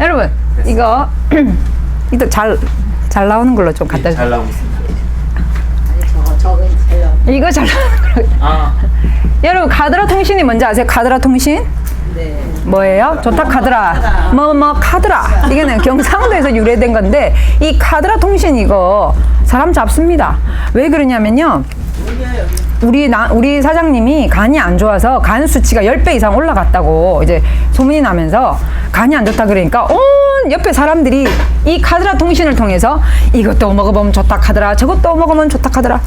여러분 이거 이거 잘 나오는 걸로 좀 갖다 잘 주세요. 나오고 있습니다. 저거 잘 나와. 이거 잘 나오는 걸로. 아, 여러분 카드라 통신이 뭔지 아세요? 카드라 통신? 네. 뭐예요? 좋다 카드라. 카드라. 이게는 경상도에서 유래된 건데 이 카드라 통신 이거 사람 잡습니다. 왜 그러냐면요. 우리 사장님이 간이 안 좋아서 간 수치가 10배 이상 올라갔다고 이제 소문이 나면서 간이 안 좋다 그러니까 온 옆에 사람들이 이 카드라 통신을 통해서 이것도 먹어보면 좋다 카드라, 저것도 먹으면 좋다 카드라.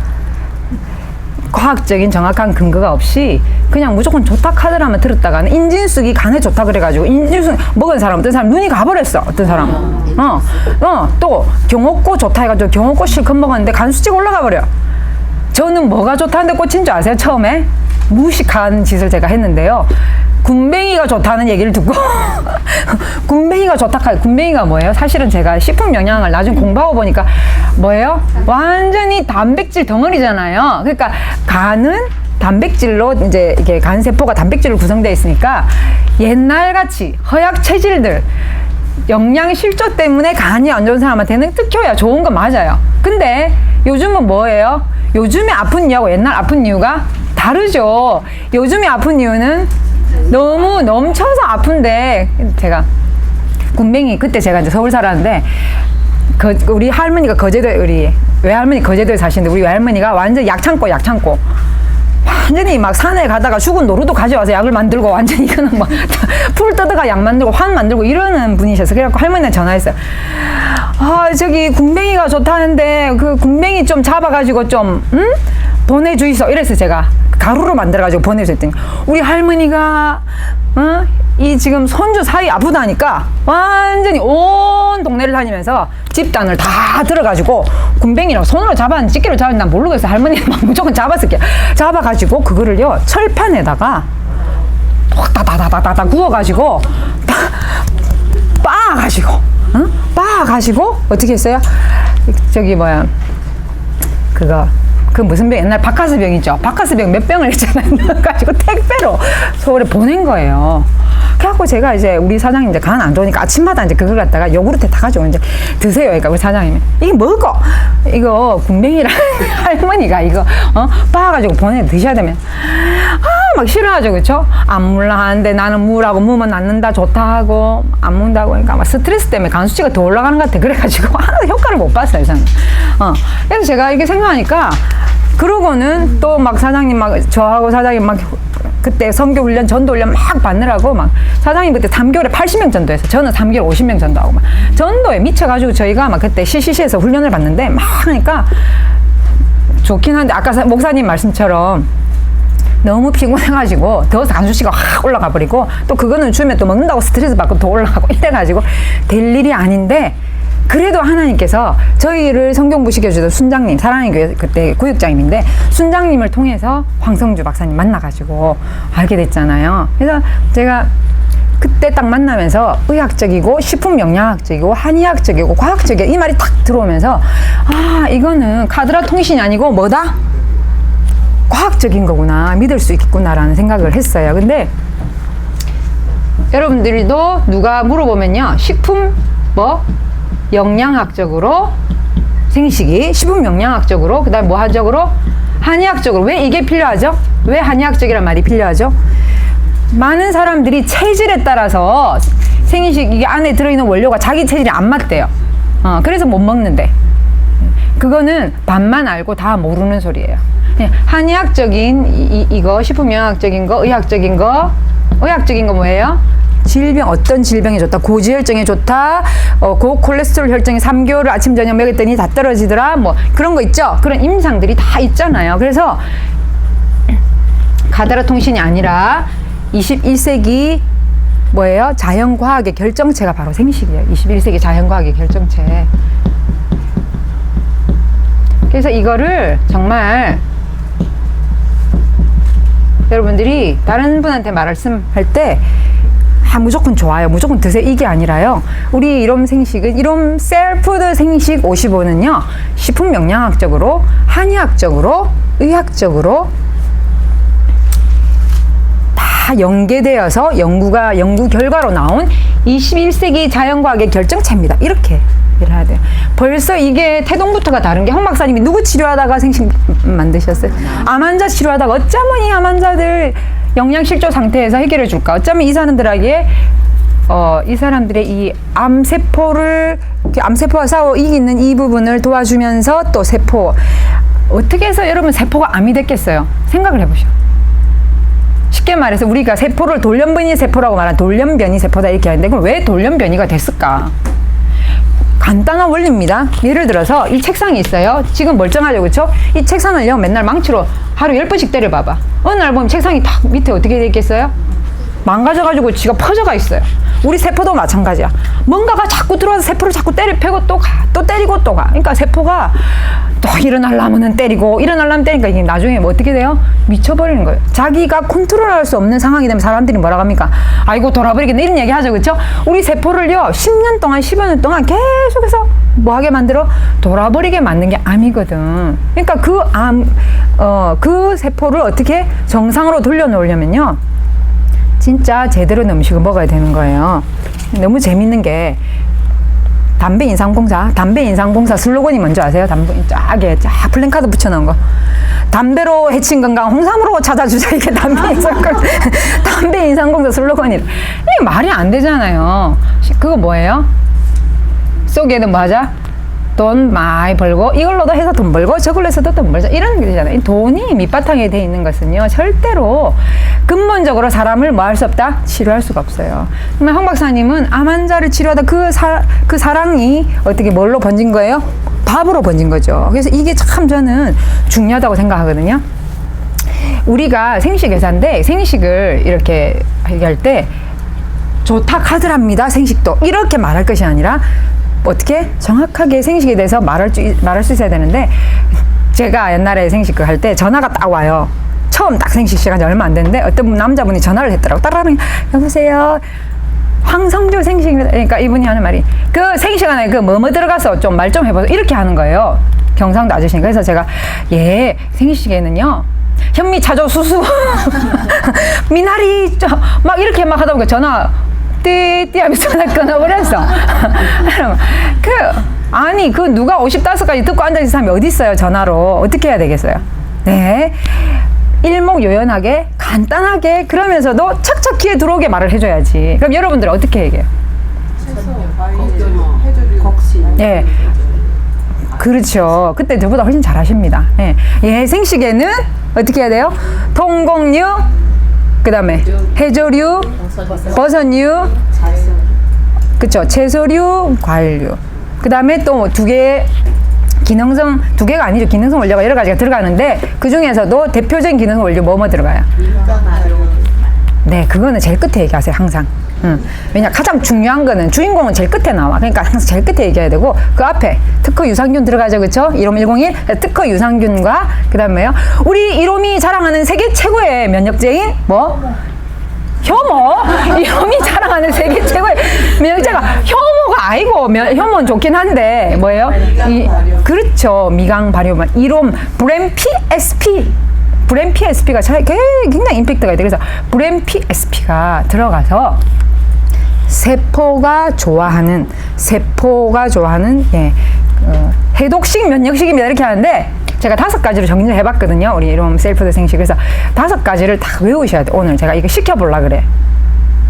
과학적인 정확한 근거가 없이 그냥 무조건 좋다 카드라만 들었다가는 인진숙이 간에 좋다 그래가지고 인진숙 먹은 사람 어떤 사람 눈이 가버렸어. 어떤 사람은 또 경옥고 좋다 해가지고 경옥고 실컷 먹었는데 간 수치가 올라가 버려. 저는 뭐가 좋다는데 꽂힌 줄 아세요? 처음에 무식한 짓을 제가 했는데요. 군뱅이가 좋다는 얘기를 듣고 군뱅이가 좋다. 군뱅이가 뭐예요? 사실은 제가 식품 영양을 나중에 공부하고 보니까 뭐예요? 완전히 단백질 덩어리잖아요. 그러니까 간은 단백질로 이제 이게 간 세포가 단백질로 구성되어 있으니까 옛날같이 허약 체질들 영양 실조 때문에 간이 안 좋은 사람한테는 특효야 좋은 건 맞아요. 근데 요즘은 뭐예요? 요즘에 아픈 이유하고 옛날 아픈 이유가 다르죠. 요즘에 아픈 이유는 너무 넘쳐서 아픈데 제가 군뱅이 그때 제가 이제 서울 살았는데 우리 할머니가 거제도에 우리 외할머니 거제도에 사시는데 우리 외할머니가 완전 약 참고 완전히 막 산에 가다가 죽은 노루도 가져와서 약을 만들고 완전히 이거는 막 풀 뜯어가 약 만들고 환 만들고 이러는 분이셔서 그래갖고 할머니한테 전화했어요. 아 저기 군뱅이가 좋다는데 그 군뱅이 좀 잡아가지고 좀 보내주이소 이래서 제가 가루로 만들어가지고 보내줬더니 우리 할머니가 이 지금 손주 사이 아프다니까 완전히 온 동네를 다니면서 집단을 다 들어가지고 군뱅이랑 손으로 잡았는지 집게로 잡았는지 난 모르겠어. 할머니가 막 무조건 잡았을게. 잡아가지고 그거를요 철판에다가 다다다다다다 구워가지고 빻아가지고 어떻게 했어요? 저기 뭐야 그 무슨 병 옛날 박카스병 있죠. 박카스병 몇 병을 있잖아요. 넣어가지고 택배로 서울에 보낸 거예요. 그래갖고 제가 이제 우리 사장님 이제 간 안 좋으니까 아침마다 이제 그걸 갖다가 요구르트에 타가지고 이제 드세요. 그러니까 우리 사장님이 이게 뭐고? 이거 군뱅이랑 할머니가 이거 빻아가지고 보내 드셔야 되면 막 싫어하죠, 그렇죠? 안 물라 하는데 나는 무라고 무면 낫는다 좋다 하고 안 문다고 그러니까 막 스트레스 때문에 간 수치가 더 올라가는 것 같아. 그래가지고 하나도 효과를 못 봤어요, 저는. 그래서 제가 이게 생각하니까 그러고는 또 막 사장님 막 저하고 사장님 막 그때 선교훈련 전도훈련 막 받느라고 막 사장님 그때 3개월에 80명 전도했어요. 저는 3개월 50명 전도하고 막 전도에 미쳐가지고 저희가 막 그때 CCC에서 훈련을 받는데 막 하니까 좋긴 한데 아까 목사님 말씀처럼 너무 피곤해가지고 더 간수치가 확 올라가 버리고 또 그거는 주면 또 먹는다고 스트레스 받고 더 올라가고 이래가지고 될 일이 아닌데 그래도 하나님께서 저희를 성경부 시켜주던 순장님 사랑의 교회 그때 구역장님인데 순장님을 통해서 황성주 박사님 만나가지고 알게 됐잖아요. 그래서 제가 그때 딱 만나면서 의학적이고 식품 영양학적이고 한의학적이고 과학적이고 이 말이 딱 들어오면서 아 이거는 카드라 통신이 아니고 뭐다? 과학적인 거구나 믿을 수 있겠구나라는 생각을 했어요. 근데 여러분들도 누가 물어보면요 식품 영양학적으로 생식이 식품 영양학적으로 그다음 뭐 한적으로 한의학적으로 왜 이게 필요하죠? 왜 한의학적이란 말이 필요하죠? 많은 사람들이 체질에 따라서 생식 이게 안에 들어있는 원료가 자기 체질이 안 맞대요. 그래서 못 먹는데 그거는 반만 알고 다 모르는 소리예요. 한의학적인 이거 식품 영양학적인 거 의학적인 거 뭐예요? 질병 어떤 질병이 좋다 고지혈증에 좋다 고콜레스테롤 혈증이 3개월을 아침 저녁 먹였더니 다 떨어지더라 뭐 그런 거 있죠. 그런 임상들이 다 있잖아요. 그래서 카드라 통신이 아니라 21세기 뭐예요? 자연과학의 결정체가 바로 생식이에요. 21세기 자연과학의 결정체. 그래서 이거를 정말 여러분들이 다른 분한테 말씀할 때 무조건 좋아요. 무조건 드세요. 이게 아니라요. 우리 이롬 생식은 이롬 셀푸드 생식 55는요. 식품 영양학적으로 한의학적으로 의학적으로 다 다 연계되어서 연구 결과로 나온 21세기 자연과학의 결정체입니다. 이렇게 해야 돼요. 벌써 이게 태동부터가 다른 게 황 박사님이 누구 치료하다가 생식 만드셨어요? 암 환자 치료하다가 어쩌면 이 암 환자들 영양실조 상태에서 해결해 줄까? 어쩌면 이 사람들에게 이 사람들의 이 암세포와 싸워 이기는 이 부분을 도와주면서 또 세포 어떻게 해서 여러분 세포가 암이 됐겠어요? 생각을 해보셔. 쉽게 말해서 우리가 세포를 돌연변이 세포라고 말하는 돌연변이 세포다 이렇게 하는데 그럼 왜 돌연변이가 됐을까? 간단한 원리입니다. 예를 들어서 이 책상이 있어요. 지금 멀쩡하죠, 그렇죠? 이 책상을요 맨날 망치로 하루 10번씩 때려봐봐. 어느 날 보면 책상이 탁 밑에 어떻게 돼 있겠어요? 망가져가지고 지가 퍼져가 있어요. 우리 세포도 마찬가지야. 뭔가가 자꾸 들어와서 세포를 자꾸 패고 또 가, 또 때리고 또 가. 그러니까 세포가 또 일어나려면 때리고 일어나려면 때리니까 이게 나중에 뭐 어떻게 돼요? 미쳐버리는 거예요. 자기가 컨트롤할 수 없는 상황이 되면 사람들이 뭐라고 합니까? 아이고 돌아버리겠네 이런 얘기 하죠, 그렇죠? 우리 세포를요 10년 동안 15년 동안 계속해서 뭐하게 만들어? 돌아버리게 만든 게 암이거든. 그러니까 그 세포를 어떻게 정상으로 돌려놓으려면요 진짜 제대로 된 음식을 먹어야 되는 거예요. 너무 재밌는 게 담배 인상공사 슬로건이 뭔지 아세요? 담배 쫙 플랜카드 붙여놓은 거. 담배로 해친 건강 홍삼으로 찾아주자. 이게 담배 인상공사 슬로건이. 이게 말이 안 되잖아요. 그거 뭐예요? 속에는 뭐 하자? 돈 많이 벌고 이걸로도 해서 돈 벌고 저걸로 해서도 돈 벌자 이런 게 되잖아요. 이 밑바탕에 돼 있는 것은요 절대로 근본적으로 사람을 뭐 할 수 없다? 치료할 수가 없어요. 정말 황 박사님은 암 환자를 치료하다 그 사랑이 어떻게 뭘로 번진 거예요? 밥으로 번진 거죠. 그래서 이게 참 저는 중요하다고 생각하거든요. 우리가 생식의사인데 생식을 이렇게 얘기할 때 좋다 카드랍니다. 생식도 이렇게 말할 것이 아니라 어떻게 정확하게 생식에 대해서 말할 수 있어야 되는데 제가 옛날에 생식을 할 때 전화가 딱 와요. 처음 딱 생식 시간이 얼마 안 됐는데 어떤 남자분이 전화를 했더라고. 따라하면 여보세요. 황성주 생식입니다. 그러니까 이분이 하는 말이 그 생식 안에 그 뭐뭐 들어가서 좀 말 좀 해보세요. 이렇게 하는 거예요. 경상도 아저씨니까. 그래서 제가 생식에는요. 현미 차조 수수 미나리 막 이렇게 막 하다 보니까 전화 띠띠 하면서 전화 끊어버렸어. 아니 누가 55까지 듣고 앉아있는 사람이 어디 있어요? 전화로 어떻게 해야 되겠어요? 네, 일목요연하게 간단하게 그러면서도 척척 귀에 들어오게 말을 해줘야지. 그럼 여러분들 어떻게 얘기해요? 예, 그렇죠. 그때 저보다 훨씬 잘하십니다. 예, 생식에는 어떻게 해야 돼요? 통곡류, 그 다음에 해조류, 버섯류, 그쵸, 채소류, 과일류. 그 다음에 또 두 개가 아니죠. 기능성 원료가 여러 가지가 들어가는데 그 중에서도 대표적인 기능성 원료 뭐 들어가요? 네, 그거는 제일 끝에 얘기하세요, 항상. 왜냐, 가장 중요한 거는 주인공은 제일 끝에 나와. 그러니까 항상 제일 끝에 얘기해야 되고 그 앞에 특허 유산균 들어가죠, 그렇죠? 15101 특허 유산균과 그 다음에요. 우리 이롬이 자랑하는 세계 최고의 면역제인 효모. 이롬이 자랑하는 세계 최고의 면역제가 효모가 아니고 효모는 좋긴 한데 뭐예요? 그렇죠. 미강 발효만 이롬 브렘 PSP가 굉장히 임팩트가 있대. 그래서 브렘 PSP가 들어가서 세포가 좋아하는 해독식 면역식입니다. 이렇게 하는데 제가 5가지로 정리를 해봤거든요. 우리 이런 셀프드 생식. 그래서 5가지를 다 외우셔야 돼. 오늘 제가 이거 시켜보려고 그래.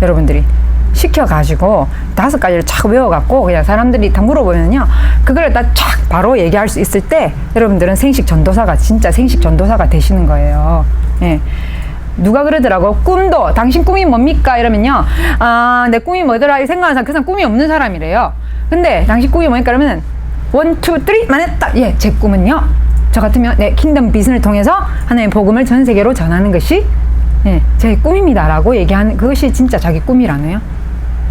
여러분들이 시켜가지고 5가지를 쫙 외워갖고 그냥 사람들이 다 물어보면요. 그걸 딱 쫙 바로 얘기할 수 있을 때 여러분들은 진짜 생식 전도사가 되시는 거예요. 예. 누가 그러더라고. 당신 꿈이 뭡니까? 이러면요. 내 꿈이 뭐더라? 이 생각하는 사람, 그 사람 꿈이 없는 사람이래요. 근데 당신 꿈이 뭐니까? 그러면 1, 2, 3만 했다. 예, 제 꿈은요. 저 같으면 킹덤 비전을 통해서 하나님의 복음을 전 세계로 전하는 것이 제 꿈입니다라고 얘기하는 그것이 진짜 자기 꿈이라네요.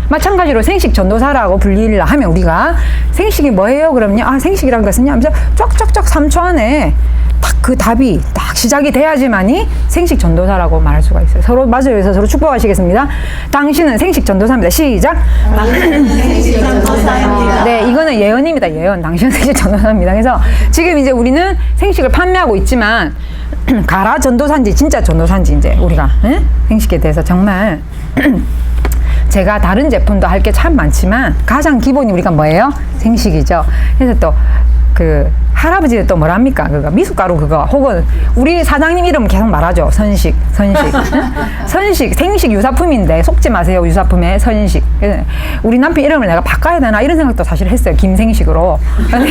마찬가지로 생식 전도사라고 불리려 하면 우리가 생식이 뭐예요? 그러면요. 생식이란 것은요. 하면서 쫙쫙쫙 3초 안에 딱 그 답이 딱 시작이 돼야지만이 생식 전도사라고 말할 수가 있어요. 서로 마주해서 서로 축복하시겠습니다. 당신은 생식 전도사입니다. 시작. 당신은 생식 전도사입니다. 네, 이거는 예언입니다. 예언. 당신은 생식 전도사입니다. 그래서 지금 이제 우리는 생식을 판매하고 있지만 가라 전도사인지 진짜 전도사인지 이제 우리가 생식에 대해서 정말 제가 다른 제품도 할 게 참 많지만 가장 기본이 우리가 뭐예요? 생식이죠. 그래서 또 그 할아버지들 또 뭐랍니까? 그거 미숫가루 그거 혹은 우리 사장님 이름 계속 말하죠. 선식. 선식 생식 유사품인데 속지 마세요. 유사품에 선식. 우리 남편 이름을 내가 바꿔야 되나 이런 생각도 사실 했어요. 김생식으로. 근데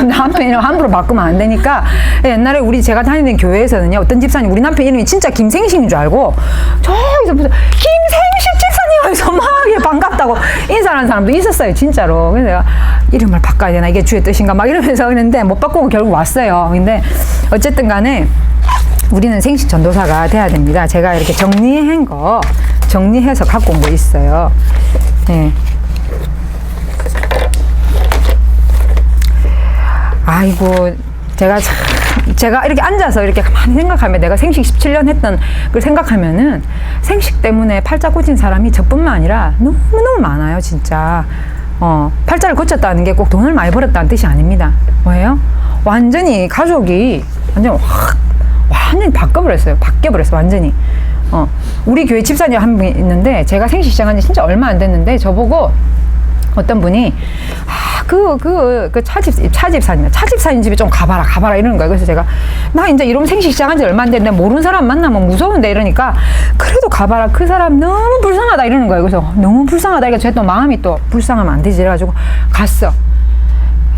남편 이름 함부로 바꾸면 안 되니까 옛날에 제가 다니는 교회에서는요. 어떤 집사님 우리 남편 이름이 진짜 김생식인 줄 알고 저기서부터 김생식 집사님 하면서 막 반갑다고 인사하는 사람도 있었어요. 진짜로. 그래서 내가 이름을 바꿔야 되나 이게 주의 뜻인가 막 이러면서 그랬는데 못 바꾸고 결국 왔어요. 근데 어쨌든 간에 우리는 생식 전도사가 돼야 됩니다. 제가 이렇게 정리해서 갖고 온 거 있어요. 네. 아이고, 제가 이렇게 앉아서 이렇게 가만히 생각하면 내가 생식 17년 했던 걸 생각하면은 생식 때문에 팔자 꽂힌 사람이 저뿐만 아니라 너무너무 많아요, 진짜. 팔자를 고쳤다는 게 꼭 돈을 많이 벌었다는 뜻이 아닙니다. 뭐예요? 완전히 가족이 완전히 바뀌어버렸어요, 완전히. 우리 교회 집사님 한 분 있는데 제가 생식 시작한 지 진짜 얼마 안 됐는데 저보고 어떤 분이 차집사님 집에 좀 가봐라 이러는 거예요. 그래서 제가 나 이제 이러면 생식 시작한 지 얼마 안 됐는데 모르는 사람 만나면 무서운데 이러니까 그래도 가봐라. 그 사람 너무 불쌍하다 이러는 거예요. 그래서 너무 불쌍하다. 그러니까 제가 또 마음이 또 불쌍하면 안 되지 그래가지고 갔어.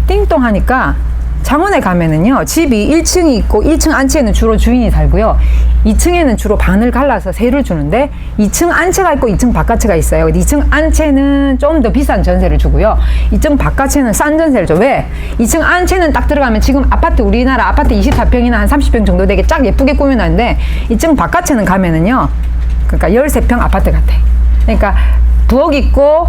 띵동 하니까 창원에 가면은요 집이 1층이 있고 1층 안채에는 주로 주인이 살고요 2층에는 주로 반을 갈라서 세를 주는데 2층 안채가 있고 2층 바깥채가 있어요. 2층 안채는 좀 더 비싼 전세를 주고요 2층 바깥채는 싼 전세를 줘. 왜? 2층 안채는 딱 들어가면 지금 아파트 우리나라 아파트 24평이나 한 30평 정도 되게 쫙 예쁘게 꾸며놨는데 2층 바깥채는 가면은요 그러니까 13평 아파트 같아. 그러니까 부엌 있고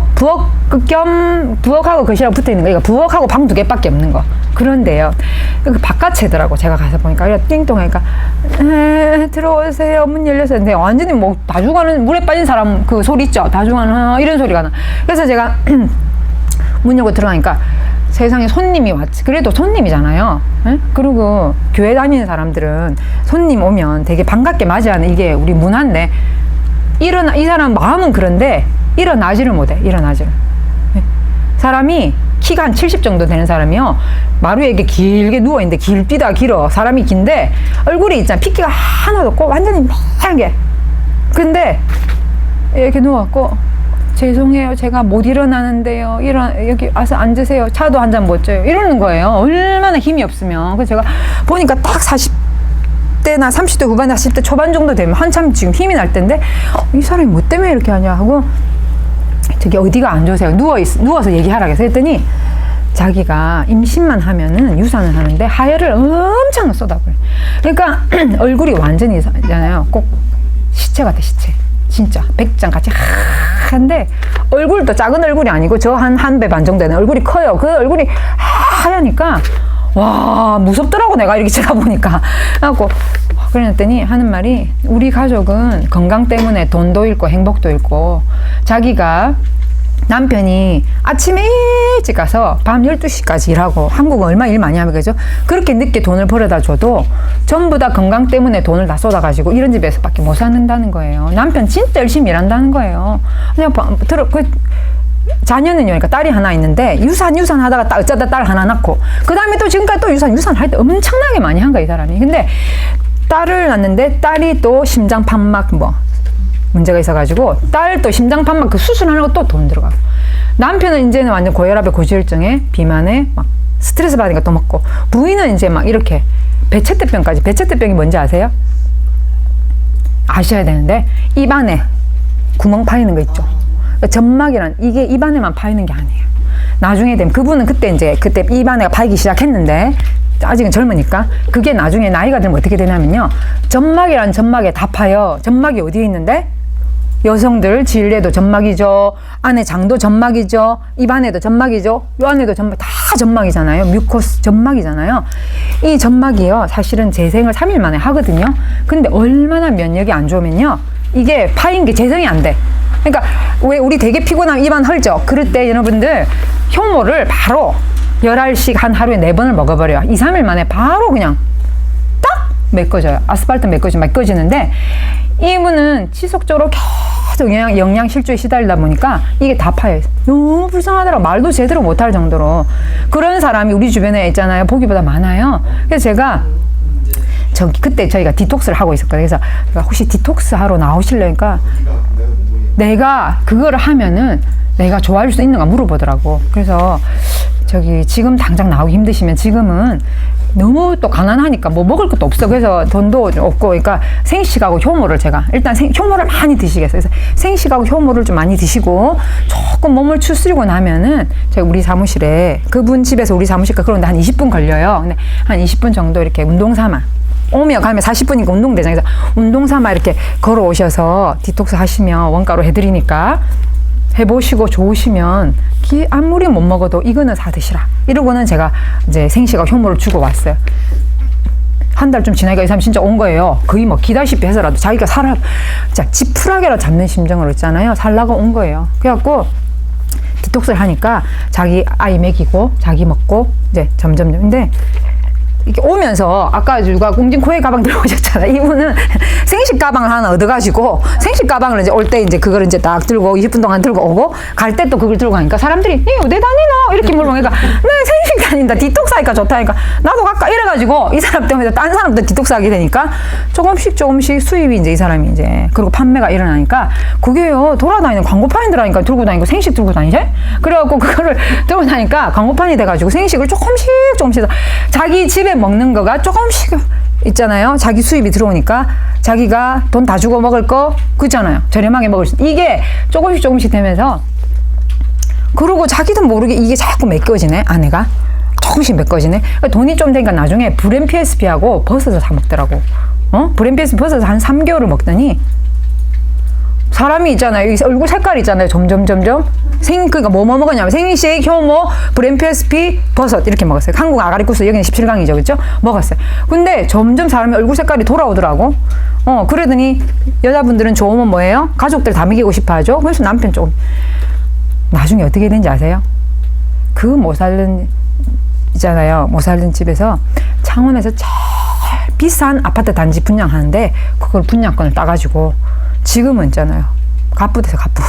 부엌하고 거실하고 붙어있는 거. 그러니까 부엌하고 방 2개밖에 없는 거. 그런데요. 그 바깥이더라고. 제가 가서 보니까. 그래 띵동 하니까 들어오세요. 문 열렸어요. 근데 완전히 뭐 다중하는 물에 빠진 사람 그 소리 있죠. 다중하는 이런 소리가 나. 그래서 제가 문 열고 들어가니까 세상에 손님이 왔지. 그래도 손님이잖아요. 에? 그리고 교회 다니는 사람들은 손님 오면 되게 반갑게 맞이하는 이게 우리 문화인데 이 사람 마음은 그런데 일어나지를 못해. 사람이 키가 한 70 정도 되는 사람이요 마루에 이렇게 길게 누워있는데 길어. 사람이 긴데 얼굴이 있잖아. 핏기가 하나도 없고 완전히 빨개. 근데 이렇게 누워갖고 죄송해요. 제가 못 일어나는데요. 여기 와서 앉으세요. 차도 한 잔 못 줘요. 이러는 거예요. 얼마나 힘이 없으면. 그래서 제가 보니까 딱 40대나 30대 후반, 40대 초반 정도 되면 한참 지금 힘이 날 텐데 이 사람이 뭐 때문에 이렇게 하냐 하고 저기 어디가 안 좋으세요? 누워서 얘기하라 그래서 했더니 자기가 임신만 하면은 유산을 하는데 하혈을 엄청 쏟아버려. 그러니까 얼굴이 완전히 있잖아요. 꼭 시체 같아, 시체. 진짜 백장 같이 한데 얼굴도 작은 얼굴이 아니고 저 한 배 반 정도 되는 얼굴이 커요. 그 얼굴이 하얘니까 와 무섭더라고. 내가 이렇게 쳐다보니까. 그래갖고 그랬더니 하는 말이 우리 가족은 건강 때문에 돈도 잃고 행복도 잃고 자기가 남편이 아침에 일찍 가서 밤 12시까지 일하고 한국은 얼마 일 많이 하면 그죠? 그렇게 늦게 돈을 벌어다 줘도 전부 다 건강 때문에 돈을 다 쏟아가지고 이런 집에서밖에 못 사는다는 거예요. 남편 진짜 열심히 일한다는 거예요. 그냥 자녀는요, 그러니까 딸이 하나 있는데 유산 하다가 어쩌다 딸 하나 낳고 그 다음에 또 지금까지 또 유산 할 때 엄청나게 많이 한 거야 이 사람이. 근데 딸을 낳는데 딸이 또 심장판막 문제가 있어가지고 딸 또 심장판막 그 수술하는 거 또 돈 들어가고 남편은 이제는 완전 고혈압에 고지혈증에 비만에 막 스트레스 받으니까 또 먹고 부인은 이제 막 이렇게 배체대병까지. 배체대병이 뭔지 아세요? 아셔야 되는데 입안에 구멍 파이는 거 있죠. 그러니까 점막이란 이게 입안에만 파이는 게 아니에요. 나중에 되면 그분은 그때 입안에가 파이기 시작했는데 아직은 젊으니까 그게 나중에 나이가 들면 어떻게 되냐면요. 점막이란 점막에 다 파요. 점막이 어디에 있는데? 여성들 질내도 점막이죠. 안에 장도 점막이죠. 입안에도 점막이죠. 요 안에도 점막, 다 점막이잖아요. 뮤코스 점막이잖아요. 이 점막이요. 사실은 재생을 3일 만에 하거든요. 근데 얼마나 면역이 안 좋으면요. 이게 파인 게 재생이 안 돼. 그러니까 왜 우리 되게 피곤하면 입안 헐죠. 그럴 때 여러분들 효모를 바로 11씩 한 하루에 4번을 먹어버려요. 2, 3일 만에 바로 그냥 딱 메꿔져요. 아스팔트 메꿔지는데 이분은 지속적으로 계속 영양 실조에 시달리다 보니까 이게 다 파여 있어요. 너무 불쌍하더라고. 말도 제대로 못할 정도로. 그런 사람이 우리 주변에 있잖아요. 보기보다 많아요. 그래서 제가 그때 저희가 디톡스를 하고 있었거든요. 그래서 혹시 디톡스 하러 나오실래니까 내가 그거를 하면은 내가 좋아할 수 있는가 물어보더라고. 그래서 지금 당장 나오기 힘드시면 지금은 너무 또 가난하니까 뭐 먹을 것도 없어. 그래서 돈도 없고, 그러니까 생식하고 효모를 제가 일단 효모를 많이 드시겠어요. 그래서 생식하고 효모를 좀 많이 드시고 조금 몸을 추스리고 나면은 제가 우리 사무실에 그분 집에서 우리 사무실까지 그런데 한 20분 걸려요. 근데 한 20분 정도 이렇게 운동 삼아 오면 가면 40분이니까 운동되잖아요. 그래서 운동 삼아 이렇게 걸어오셔서 디톡스 하시면 원가로 해드리니까 해보시고 좋으시면 아무리 못 먹어도 이거는 사 드시라. 이러고는 제가 이제 생식하고 효모를 주고 왔어요. 한 달 좀 지나니까 이 사람 진짜 온 거예요. 거의 뭐 기다시피 해서라도 자기가 진짜 지푸라기라 잡는 심정으로 있잖아요. 살라고 온 거예요. 그래갖고 디톡스를 하니까 자기 아이 먹이고 자기 먹고 이제 점점. 근데 이렇게 오면서 아까 누가 웅진코에 가방 들고 오셨잖아요. 이분은 생식 가방을 하나 얻어가지고 생식 가방을 이제 올 때 이제 그걸 이제 딱 들고 20분 동안 들고 오고 갈 때 또 그걸 들고 가니까 사람들이 니 어디 다니노? 이렇게 물어보니까 네 생식 다닌다. 디톡스 하니까 좋다니까 나도 갈까? 이래가지고 이 사람 때문에 딴 사람도 디톡스 하게 되니까 조금씩 수입이 이제 이 사람이 이제 그리고 판매가 일어나니까 그게요 돌아다니는 광고판이더라니까 들고 다니고 생식 들고 다니지? 그래갖고 그거를 들고 다니까 광고판이 돼가지고 생식을 조금씩 자기 집에 먹는 거가 조금씩 있잖아요. 자기 수입이 들어오니까 자기가 돈 다 주고 먹을 거 그잖아요. 저렴하게 먹을 수 이게 조금씩 되면서 그러고 자기도 모르게 이게 자꾸 메꿔지네. 아내가 조금씩 메꿔지네. 돈이 좀 되니까 나중에 브랜 PSP하고 버섯을 사 먹더라고. 브랜 PSP 버섯을 한 3개월을 먹더니 사람이 있잖아요. 얼굴 색깔 있잖아요. 점점. 그러니까 뭐 먹었냐면 생식, 효모, 브랜 PSP, 버섯 이렇게 먹었어요. 한국 아가리쿠스 여기는 17강이죠. 그렇죠? 먹었어요. 근데 점점 사람의 얼굴 색깔이 돌아오더라고. 그러더니 여자분들은 좋으면 뭐예요? 가족들 다 먹이고 싶어 하죠. 그래서 남편 조금 나중에 어떻게 되는지 아세요? 그 못 살던 있잖아요. 못 살던 집에서 창원에서 제일 비싼 아파트 단지 분양하는데 그걸 분양권을 따가지고 지금은 있잖아요. 가쁘대서 가쁘.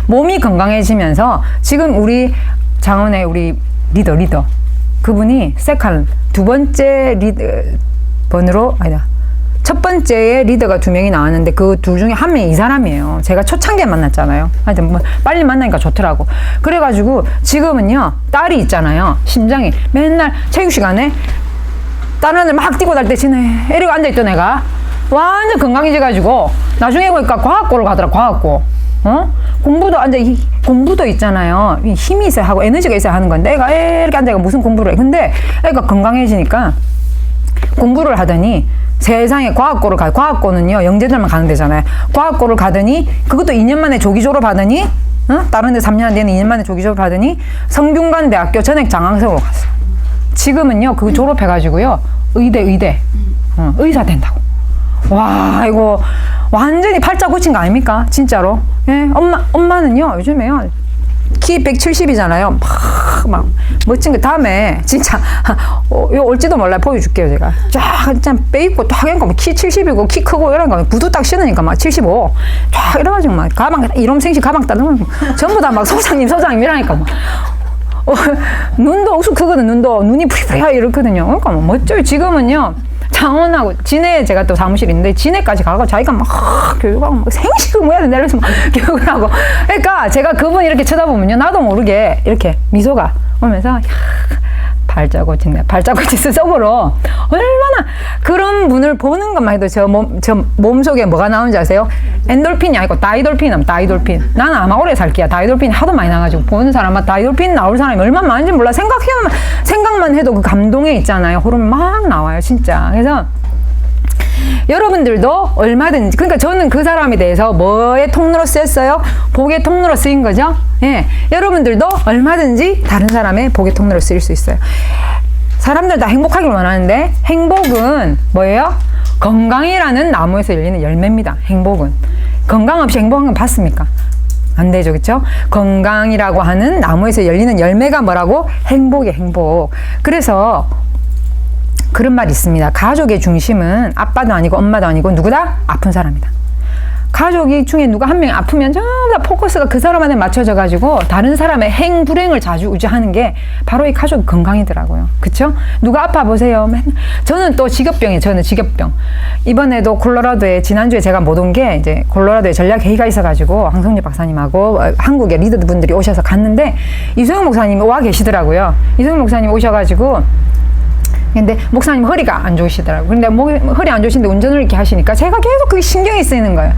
몸이 건강해지면서 지금 우리 장원의 우리 리더 그분이 세컨 두 번째 번으로 아니다. 첫 번째에 리더가 2명이 나왔는데 그 둘 중에 한 명이 이 사람이에요. 제가 초창기에 만났잖아요. 하여튼 뭐 빨리 만나니까 좋더라고. 그래가지고 지금은요 딸이 있잖아요. 심장이 맨날 체육 시간에 다른 애들 막 뛰고 달 때 지네 이러고 앉아있던 애가 완전 건강해져가지고 나중에 보니까 과학고를 가더라. 과학고. 공부도 있잖아요. 힘이 있어야 하고 에너지가 있어야 하는 건데 애가 이렇게 앉아가 무슨 공부를 해. 근데 애가 건강해지니까 공부를 하더니 세상에 과학고를 가요. 과학고는요 영재들만 가는 데잖아요. 과학고를 가더니 그것도 2년 만에 조기 졸업하더니 다른 데 3년 안 되는 2년 만에 조기 졸업하더니 성균관대학교 전액 장학생으로 갔어요. 지금은요 그거 졸업해가지고요 의대 의사 된다고. 와 이거 완전히 팔자 고친 거 아닙니까? 진짜로. 예, 엄마는요 요즘에요 키 170이잖아요. 막 멋진 거 다음에 진짜 요 올지도 몰라 보여줄게요. 제가 쫙 진짜 빼입고 딱 하니까 키 70이고 키 크고 이런 거 구두 딱 신으니까 막 75. 쫙 이래가지고 막 가방 이런 생식 가방 따르면 전부 다 막 소장님 이라니까 막. 눈도 우수 크거든. 눈이 프리프리하게 이렇거든요. 그러니까 뭐 멋져요. 지금은요 장원하고 진해 제가 또 사무실 있는데 진해까지 가고 자기가 막 교육하고 막 생식을 뭐 해야 된다 이러면서 막 교육을 하고 그러니까 제가 그분 이렇게 쳐다보면요 나도 모르게 이렇게 미소가 오면서 발자 고친다. 발자 고치스 속으로 얼마나 그런 분을 보는 것만 해도 저 몸속에 뭐가 나오는지 아세요? 엔돌핀이 아니고 다이돌핀. 나는 아마 오래 살 게야. 다이돌핀이 하도 많이 나가지고 보는 사람마다 다이돌핀 나올 사람이 얼마나 많은지 몰라. 생각만 해도 그 감동에 있잖아요. 호르몬 막 나와요. 진짜. 그래서 여러분들도 얼마든지 그러니까 저는 그 사람에 대해서 뭐의 통로로 쓰였어요? 복의 통로로 쓰인 거죠. 예, 여러분들도 얼마든지 다른 사람의 복의 통로로 쓰일 수 있어요. 사람들 다 행복하길 원하는데 행복은 뭐예요? 건강이라는 나무에서 열리는 열매입니다. 행복은 건강 없이 행복한 건 봤습니까? 안 되죠, 그렇죠? 건강이라고 하는 나무에서 열리는 열매가 뭐라고? 행복이에요, 행복. 그래서 그런 말이 있습니다. 가족의 중심은 아빠도 아니고 엄마도 아니고 누구다? 아픈 사람이다. 가족이 중에 누가 한 명이 아프면 전부 다 포커스가 그 사람한테 맞춰져 가지고 다른 사람의 행불행을 좌지우지하는 게 바로 이 가족 건강이더라고요. 그쵸? 누가 아파 보세요. 저는 또 직업병이에요. 저는 직업병. 이번에도 콜로라도에 지난주에 제가 못 온 게 이제 콜로라도에 전략회의가 있어가지고 황성재 박사님하고 한국의 리더분들이 오셔서 갔는데 이소영 목사님이 와 계시더라고요. 이소영 목사님 오셔가지고 근데 목사님 허리가 안 좋으시더라고요. 근데 허리 안 좋으신데 운전을 이렇게 하시니까 제가 계속 그게 신경이 쓰이는 거예요.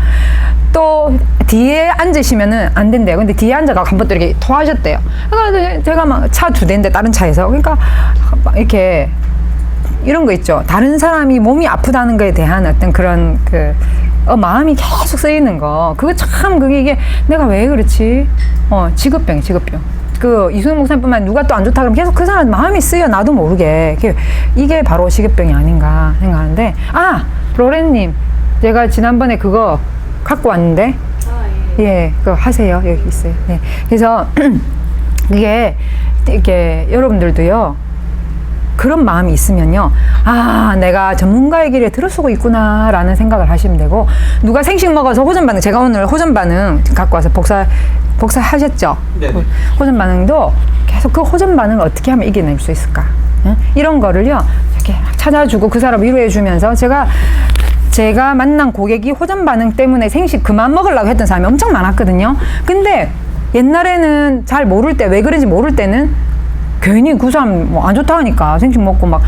또 뒤에 앉으시면은 안 된대요. 근데 뒤에 앉아가 한 번 또 이렇게 토하셨대요. 그러니까 제가 막 차 2대인데 다른 차에서 그러니까 막 이렇게 이런 거 있죠. 다른 사람이 몸이 아프다는 거에 대한 어떤 그런 마음이 계속 쓰이는 거. 그거 참 그게 이게 내가 왜 그렇지? 직업병이 직업병. 이수영 목사님뿐만 누가 또 안 좋다 그러면 계속 그 사람 마음이 쓰여 나도 모르게 이게 바로 직업병이 아닌가 생각하는데 로렌님 제가 지난번에 그거 갖고 왔는데 예 그거 하세요 여기 있어요. 네. 그래서 이게 여러분들도요 그런 마음이 있으면요 내가 전문가의 길에 들어서고 있구나 라는 생각을 하시면 되고 누가 생식 먹어서 호전 반응 제가 오늘 호전 반응 갖고 와서 복사하셨죠? 네. 호전 반응도 계속 그 호전 반응을 어떻게 하면 이겨낼 수 있을까? 응? 이런 거를요 이렇게 찾아주고 그 사람 위로해주면서 제가 만난 고객이 호전 반응 때문에 생식 그만 먹으려고 했던 사람이 엄청 많았거든요. 근데 옛날에는 잘 모를 때 왜 그런지 모를 때는 괜히 그 사람 뭐 안 좋다 하니까 생식 먹고 막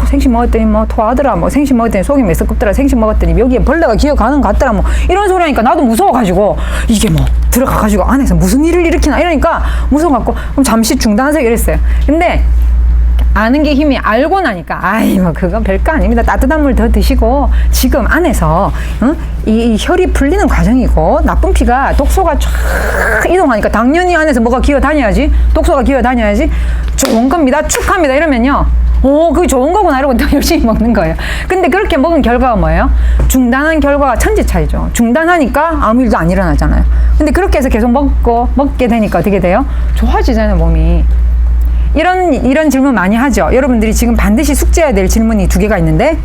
생식 먹었더니 뭐 토하더라 뭐 생식 먹었더니 속이 메스껍더라 생식 먹었더니 여기에 벌레가 기어가는 것 같더라 뭐 이런 소리 하니까 나도 무서워가지고 이게 뭐 들어가가지고 안에서 무슨 일을 일으키나 이러니까 무서워갖고 그럼 잠시 중단하세요 이랬어요. 근데 아는 게 힘이 알고 나니까 뭐 그건 별거 아닙니다. 따뜻한 물 더 드시고 지금 안에서 이 혈이 풀리는 과정이고 나쁜 피가 독소가 쫙 이동하니까 당연히 안에서 뭐가 기어 다녀야지 독소가 기어 다녀야지 좋은 겁니다. 축하합니다 이러면요 그게 좋은 거구나 이러고 더 열심히 먹는 거예요. 근데 그렇게 먹은 결과가 뭐예요? 중단한 결과가 천지 차이죠. 중단하니까 아무 일도 안 일어나잖아요. 근데 그렇게 해서 계속 먹게 되니까 어떻게 돼요? 좋아지잖아요 몸이. 이런 질문 많이 하죠. 여러분들이 지금 반드시 숙제해야 될 질문이 2개가 있는데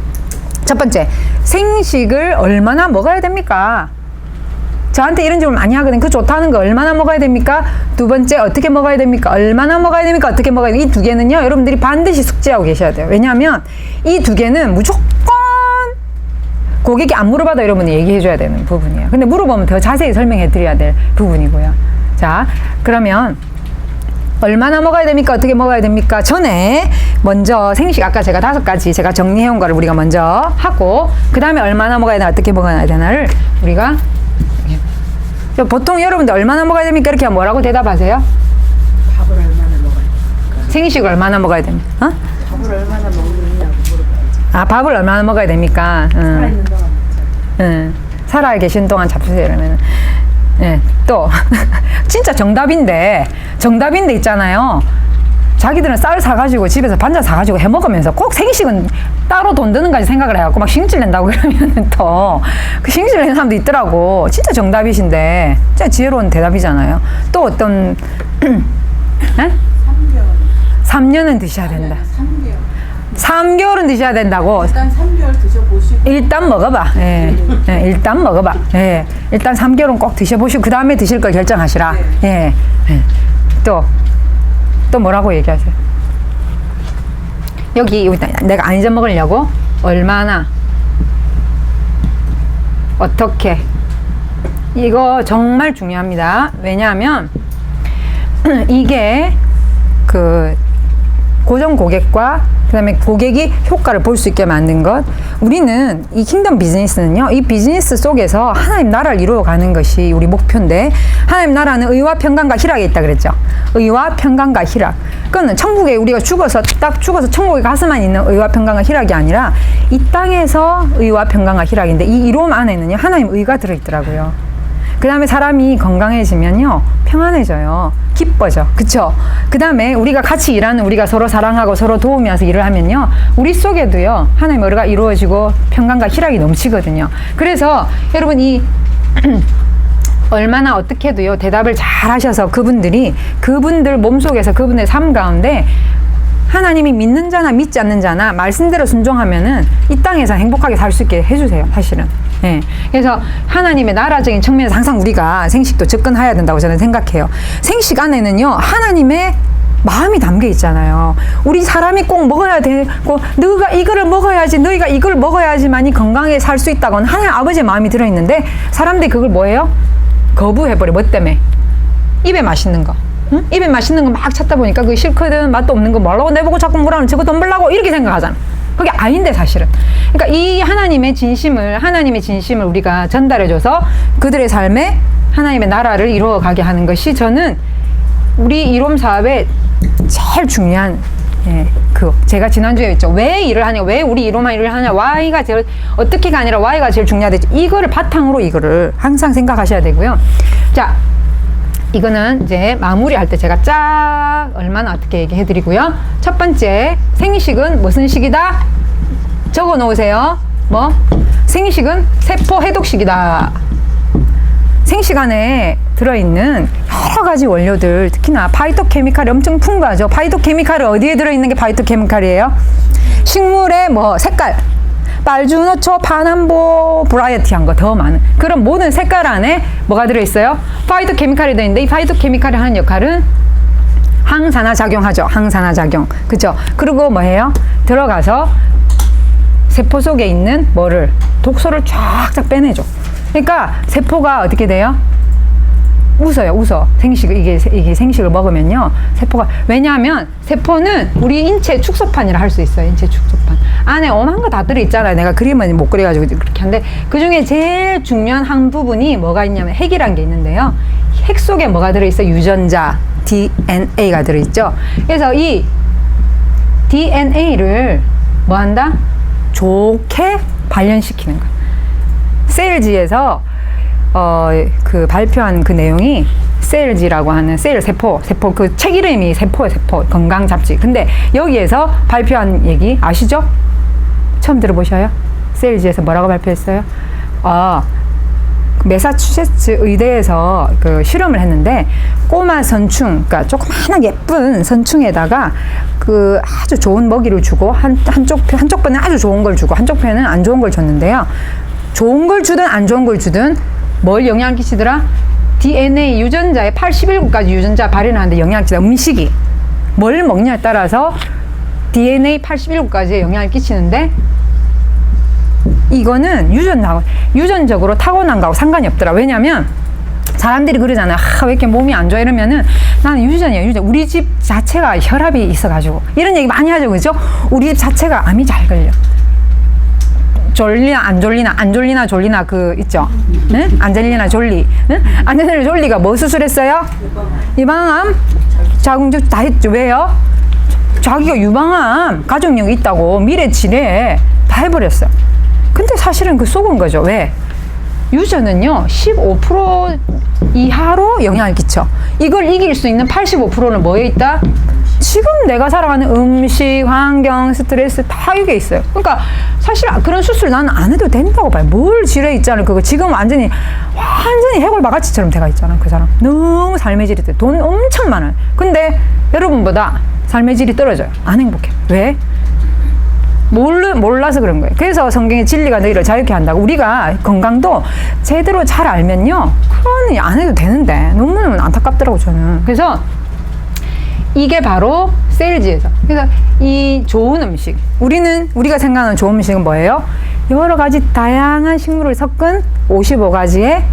첫 번째, 생식을 얼마나 먹어야 됩니까? 저한테 이런 질문 많이 하거든요. 그 좋다는 거 얼마나 먹어야 됩니까? 두 번째, 어떻게 먹어야 됩니까? 얼마나 먹어야 됩니까? 어떻게 먹어야 됩니까? 이 2개는요, 여러분들이 반드시 숙제하고 계셔야 돼요. 왜냐하면 이 2개는 무조건 고객이 안 물어봐도 여러분이 얘기해줘야 되는 부분이에요. 근데 물어보면 더 자세히 설명해드려야 될 부분이고요. 자, 그러면 얼마나 먹어야 됩니까? 어떻게 먹어야 됩니까? 전에 먼저 생식 아까 제가 5가지 제가 정리해온 거를 우리가 먼저 하고 그 다음에 얼마나 먹어야 되나 어떻게 먹어야 되나를 우리가 보통 여러분들 얼마나 먹어야 됩니까? 이렇게 하면 뭐라고 대답하세요? 밥을 얼마나 먹어야 됩니까? 생식을 얼마나 먹어야 됩니까? 밥을 얼마나 먹느냐고 물어봐야지. 밥을 얼마나 먹어야 됩니까? 살아있는 동안 먹자. 살아 계신 동안 잡수세요 이러면 또 진짜 정답인데 있잖아요. 자기들은 쌀 사가지고 집에서 반찬 사가지고 해 먹으면서 꼭 생식은 따로 돈 드는 까지 생각을 해갖고 막 싱질 낸다고 그러면은 또 그 싱질 내는 사람도 있더라고. 진짜 정답이신데 진짜 지혜로운 대답이잖아요. 또 어떤 3년은 드셔야 된다. 3개월은 드셔야 된다고. 일단 3개월 드셔보시고 일단 먹어봐. 일단 먹어봐. 일단 3개월은 꼭 드셔보시고 그 다음에 드실 걸 결정하시라. 또 뭐라고 얘기하세요? 여기 내가 안 잊어먹으려고 얼마나 어떻게 이거 정말 중요합니다. 왜냐하면 이게 고정 고객과 그다음에 고객이 효과를 볼 수 있게 만든 것. 우리는 이 킹덤 비즈니스는요, 이 비즈니스 속에서 하나님 나라를 이루어가는 것이 우리 목표인데, 하나님 나라는 의와 평강과 희락에 있다 그랬죠. 의와 평강과 희락. 그거는 천국에 우리가 죽어서 천국에 가서만 있는 의와 평강과 희락이 아니라 이 땅에서 의와 평강과 희락인데, 이 이로움 안에는요 하나님 의가 들어있더라고요. 그 다음에 사람이 건강해지면요 평안해져요. 기뻐져. 그쵸? 그 다음에 우리가 같이 일하는, 우리가 서로 사랑하고 서로 도우면서 일을 하면요 우리 속에도요 하나님의 의가 이루어지고 평강과 희락이 넘치거든요. 그래서 여러분 이 얼마나 어떻게도요 대답을 잘 하셔서 그분들 몸속에서 그분의 삶 가운데 하나님이 믿는 자나 믿지 않는 자나 말씀대로 순종하면은 이 땅에서 행복하게 살 수 있게 해주세요, 사실은. 예. 그래서 하나님의 나라적인 측면에서 항상 우리가 생식도 접근해야 된다고 저는 생각해요. 생식 안에는요, 하나님의 마음이 담겨 있잖아요. 우리 사람이 꼭 먹어야 되고, 너가 이거를 먹어야지, 너희가 이걸 먹어야지만이 건강하게 살 수 있다고는 하나님 아버지의 마음이 들어있는데, 사람들이 그걸 뭐예요? 거부해버려. 뭐 때문에? 입에 맛있는 거. 응? 입에 맛있는 거 막 찾다 보니까 그게 싫거든. 맛도 없는 거 뭐라고 내보고 자꾸 뭐라는 저거 돈 벌라고 이렇게 생각하잖아. 그게 아닌데 사실은. 그러니까 이 하나님의 진심을 우리가 전달해줘서 그들의 삶에 하나님의 나라를 이루어가게 하는 것이 저는 우리 이롬 사업의 제일 중요한 제가 지난주에 했죠. 왜 일을 하냐, 왜 우리 이롬만 일을 하냐, Y가 제일, 어떻게가 아니라 Y가 제일 중요하다. 이거를 바탕으로 이거를 항상 생각하셔야 되고요. 자, 이거는 이제 마무리할 때 제가 쫙 얼마나 어떻게 얘기해 드리고요. 첫 번째, 생식은 무슨 식이다? 적어 놓으세요. 뭐? 생식은 세포 해독식이다. 생식 안에 들어있는 여러 가지 원료들, 특히나 파이토케미칼이 엄청 풍부하죠. 파이토케미칼이 어디에 들어있는 게 파이토케미칼이에요? 식물의 뭐 색깔, 빨주노초, 파남보, 브라이어티한 거 더 많은 그런 모든 색깔 안에 뭐가 들어있어요? 파이토케미칼이 들어있는데 이 파이토케미칼이 하는 역할은 항산화 작용하죠. 항산화 작용. 그죠? 그리고 뭐예요? 들어가서 세포 속에 있는 뭐를 독소를 쫙쫙 빼내줘. 그러니까 세포가 어떻게 돼요? 웃어. 이게 생식을 먹으면요. 세포가, 왜냐하면 세포는 우리 인체 축소판이라 할 수 있어요. 인체 축소판. 안에 오만 거 다 들어있잖아요. 내가 그림은 못 그려가지고 그렇게 하는데, 그 중에 제일 중요한 한 부분이 뭐가 있냐면 핵이란 게 있는데요. 핵 속에 뭐가 들어있어요? 유전자, DNA가 들어있죠. 그래서 이 DNA를 뭐 한다? 좋게 발현시키는 거예요. 셀지에서 그 발표한 그 내용이 셀지라고 하는 세포 그 책 이름이 세포 건강 잡지. 근데 여기에서 발표한 얘기 아시죠? 처음 들어보셔요? 셀지에서 뭐라고 발표했어요? 매사추세츠 의대에서 그 실험을 했는데 꼬마 선충, 그러니까 조그마한 예쁜 선충에다가 그 아주 좋은 먹이를 주고 한쪽 편은 아주 좋은 걸 주고 한쪽 편은 안 좋은 걸 줬는데요. 좋은 걸 주든 안 좋은 걸 주든 뭘 영향을 끼치더라? DNA 유전자에 81가지 유전자 발현하는데 영향을 끼치다. 음식이 뭘 먹냐에 따라서 DNA 81가지에 영향을 끼치는데, 이거는 유전적으로 타고난 거하고 상관이 없더라. 왜냐면 사람들이 그러잖아요. 왜 이렇게 몸이 안 좋아 이러면은 나는 유전이야. 우리 집 자체가 혈압이 있어가지고 이런 얘기 많이 하죠. 그죠? 우리 집 자체가 암이 잘 걸려. 졸리나 안 졸리나 그 있죠. 네? 안젤리나 졸리. 네? 안젤리나 졸리가 뭐 수술했어요? 유방암, 자궁적 다 했죠. 왜요? 자기가 유방암 가족력이 있다고 미래치레 다 해버렸어. 근데 사실은 그 속은 거죠. 왜? 유전은요 15% 이하로 영향을 끼쳐. 이걸 이길 수 있는 85%는 뭐에 있다? 지금 내가 살아가는 음식, 환경, 스트레스 다 이게 있어요. 그러니까 사실 그런 수술 나는 안 해도 된다고 봐요. 뭘 지뢰 있잖아요. 그거 지금 완전히 해골바가지처럼 돼가 있잖아. 그 사람 너무 삶의 질이 돈 엄청 많아요. 근데 여러분보다 삶의 질이 떨어져요. 안 행복해. 왜? 몰라서 그런 거예요. 그래서 성경의 진리가 너희를 자유케 한다고. 우리가 건강도 제대로 잘 알면요, 그건 안 해도 되는데 너무너무 안타깝더라고 저는. 그래서 이게 바로 셀지에서. 그래서 이 좋은 음식, 우리가 생각하는 좋은 음식은 뭐예요? 여러 가지 다양한 식물을 섞은 55가지의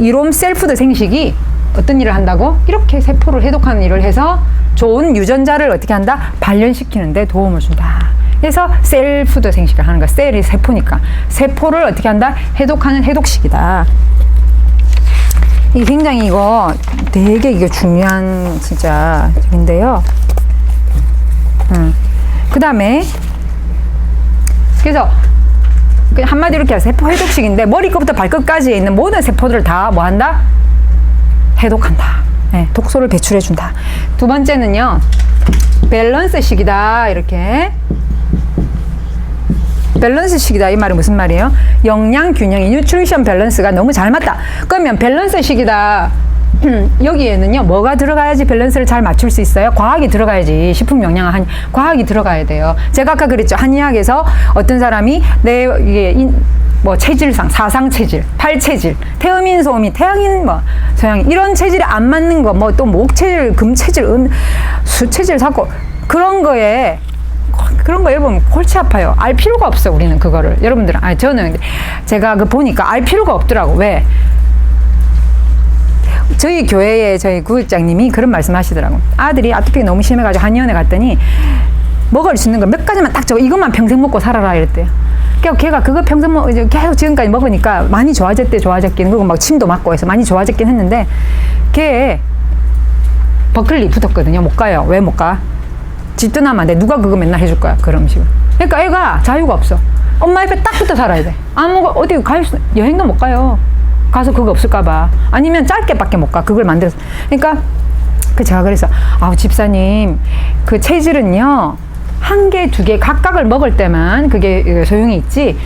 이롬 셀푸드 생식이 어떤 일을 한다고? 이렇게 세포를 해독하는 일을 해서 좋은 유전자를 어떻게 한다? 발현시키는 데 도움을 준다. 그래서 셀푸드 생식을 하는 거야. 셀이 세포니까. 세포를 어떻게 한다? 해독하는 해독식이다. 이게 굉장히 되게 이게 중요한 진짜 적인데요. 그 다음에 그래서 그냥 한마디로 이렇게 세포 해독식인데 머리끝부터 발끝까지 있는 모든 세포들을 다 뭐 한다? 해독한다. 네, 독소를 배출해준다. 두 번째는요, 밸런스식이다. 이렇게 밸런스식이다. 이 말은 무슨 말이에요? 영양 균형이 뉴트리션 밸런스가 너무 잘 맞다. 그러면 밸런스식이다. 여기에는요 뭐가 들어가야지 밸런스를 잘 맞출 수 있어요? 과학이 들어가야지. 식품 영양학 과학이 들어가야 돼요. 제가 아까 그랬죠. 한의학에서 어떤 사람이 뭐 체질상, 사상 체질, 팔 체질, 태음인, 소음인, 태양인, 뭐 서양인 이런 체질이 안 맞는 거, 뭐 또 목 체질, 금 체질, 수 체질, 사고 그런 거에 여러분 골치 아파요. 알 필요가 없어 우리는 그거를. 여러분들은 저는 제가 보니까 알 필요가 없더라고. 왜? 저희 교회에 저희 구역장님이 그런 말씀하시더라고. 아들이 아토피가 너무 심해가지고 한의원에 갔더니 먹을 수 있는 걸 몇 가지만 딱 적어 이것만 평생 먹고 살아라 이랬대요. 그러니까 걔가 그거 평생 계속 지금까지 먹으니까 많이 좋아졌긴 그리고 막 침도 맞고 해서 많이 좋아졌긴 했는데 걔 버클리 붙었거든요. 못 가요. 왜 못 가? 집 떠나면 안 돼. 누가 그거 맨날 해줄 거야 그런 음식을. 그러니까 애가 자유가 없어. 엄마 옆에 딱 붙어 살아야 돼. 어디 여행도 못 가요. 가서 그거 없을까봐. 아니면 짧게밖에 못 가. 그걸 만들어서. 그러니까 제가 그래서 집사님 그 체질은요 한 개, 두 개 각각을 먹을 때만 그게 소용이 있지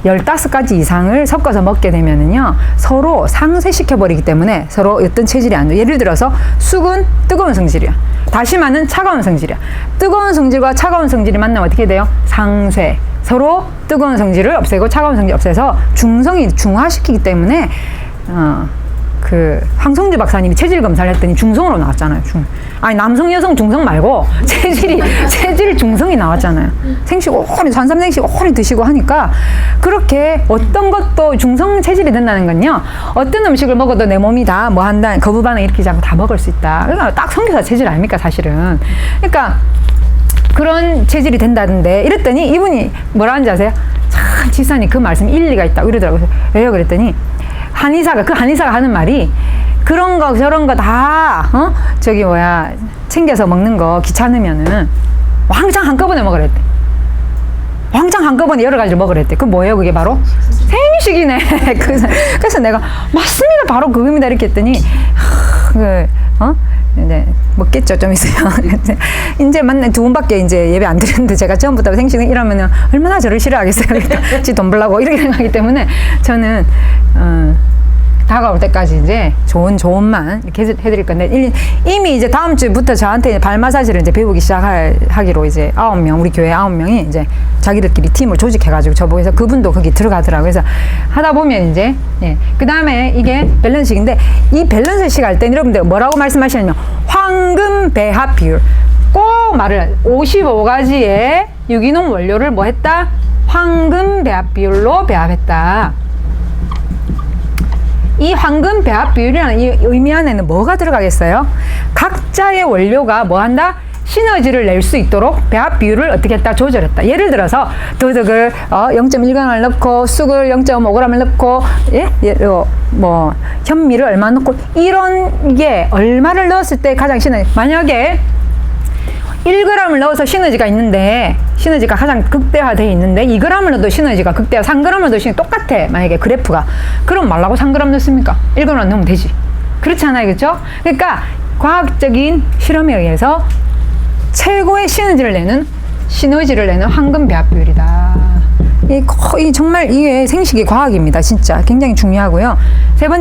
15가지 이상을 섞어서 먹게 되면은요 서로 상쇄시켜버리기 때문에 서로 어떤 체질이 안 돼. 예를 들어서 쑥은 뜨거운 성질이야. 다시마는 차가운 성질이야. 뜨거운 성질과 차가운 성질이 만나면 어떻게 돼요? 상쇄. 서로 뜨거운 성질을 없애고 차가운 성질 없애서 중화시키기 때문에 황성주 박사님이 체질 검사를 했더니 중성으로 나왔잖아요. 남성, 여성, 중성 말고 체질 중성이 나왔잖아요. 생식 오래, 산삼생식 오래 드시고 하니까 그렇게 어떤 것도 중성 체질이 된다는 건요. 어떤 음식을 먹어도 내 몸이 다 뭐 한다, 거부 반응 일으키지 않고 다 먹을 수 있다. 그러니까 딱 선교사 체질 아닙니까, 사실은. 그러니까 그런 체질이 된다던데 이랬더니 이분이 뭐라 하는지 아세요? 참 집사님 그 말씀 일리가 있다고 이러더라고요. 왜요? 그랬더니 한의사가 하는 말이 그런 거 저런 거 다 챙겨서 먹는 거 귀찮으면은 왕창 한꺼번에 먹으랬대. 왕창 한꺼번에 여러 가지를 먹으랬대. 그 뭐예요? 그게 바로 생식이네. 그래서 내가 맞습니다. 바로 그겁니다. 이렇게 했더니 이제 먹겠죠. 좀 있어요. 이제 만난 2번밖에 이제 예배 안 드렸는데 제가 처음부터 생식 이러면은 얼마나 저를 싫어하겠어요. 그러니까 지 돈 벌라고 이렇게 생각하기 때문에 저는 다가올 때까지 이제 좋은만 이렇게 해드릴 건데 이미 이제 다음 주부터 저한테 발 마사지를 이제 배우기 시작하기로 이제 9명 우리 교회 9명이 이제 자기들끼리 팀을 조직해가지고 저보고서 그분도 거기 들어가더라고요. 그래서 하다 보면 이제 그 다음에 이게 밸런스식인데 이 밸런스식 할 때 여러분들 뭐라고 말씀하시냐면 황금 배합 비율 꼭 말을 55가지의 유기농 원료를 뭐 했다? 황금 배합 비율로 배합했다. 이 황금 배합 비율이라는 이 의미 안에는 뭐가 들어가겠어요? 각자의 원료가 뭐 한다? 시너지를 낼 수 있도록 배합 비율을 어떻게 했다? 조절했다. 예를 들어서 도덕을 0.1g을 넣고 쑥을 0.5g을 넣고 뭐 현미를 얼마 넣고 이런 게 얼마를 넣었을 때 가장 시너지 만약에 1g을 넣어서 시너지가 있는데 시너지가 가장 극대화되어 있는데 2g을 넣어도 시너지가 극대화 3g을 넣어도 시너지 똑같아. 만약에 그래프가 그럼 말라고 3g 넣습니까? 1g 넣으면 되지. 그렇지 않아요. 그렇죠? 그러니까 과학적인 실험에 의해서 최고의 시너지를 내는 황금 배합 비율이다. 이 정말 이게 생식이 과학입니다. 진짜 굉장히 중요하고요. 세 번째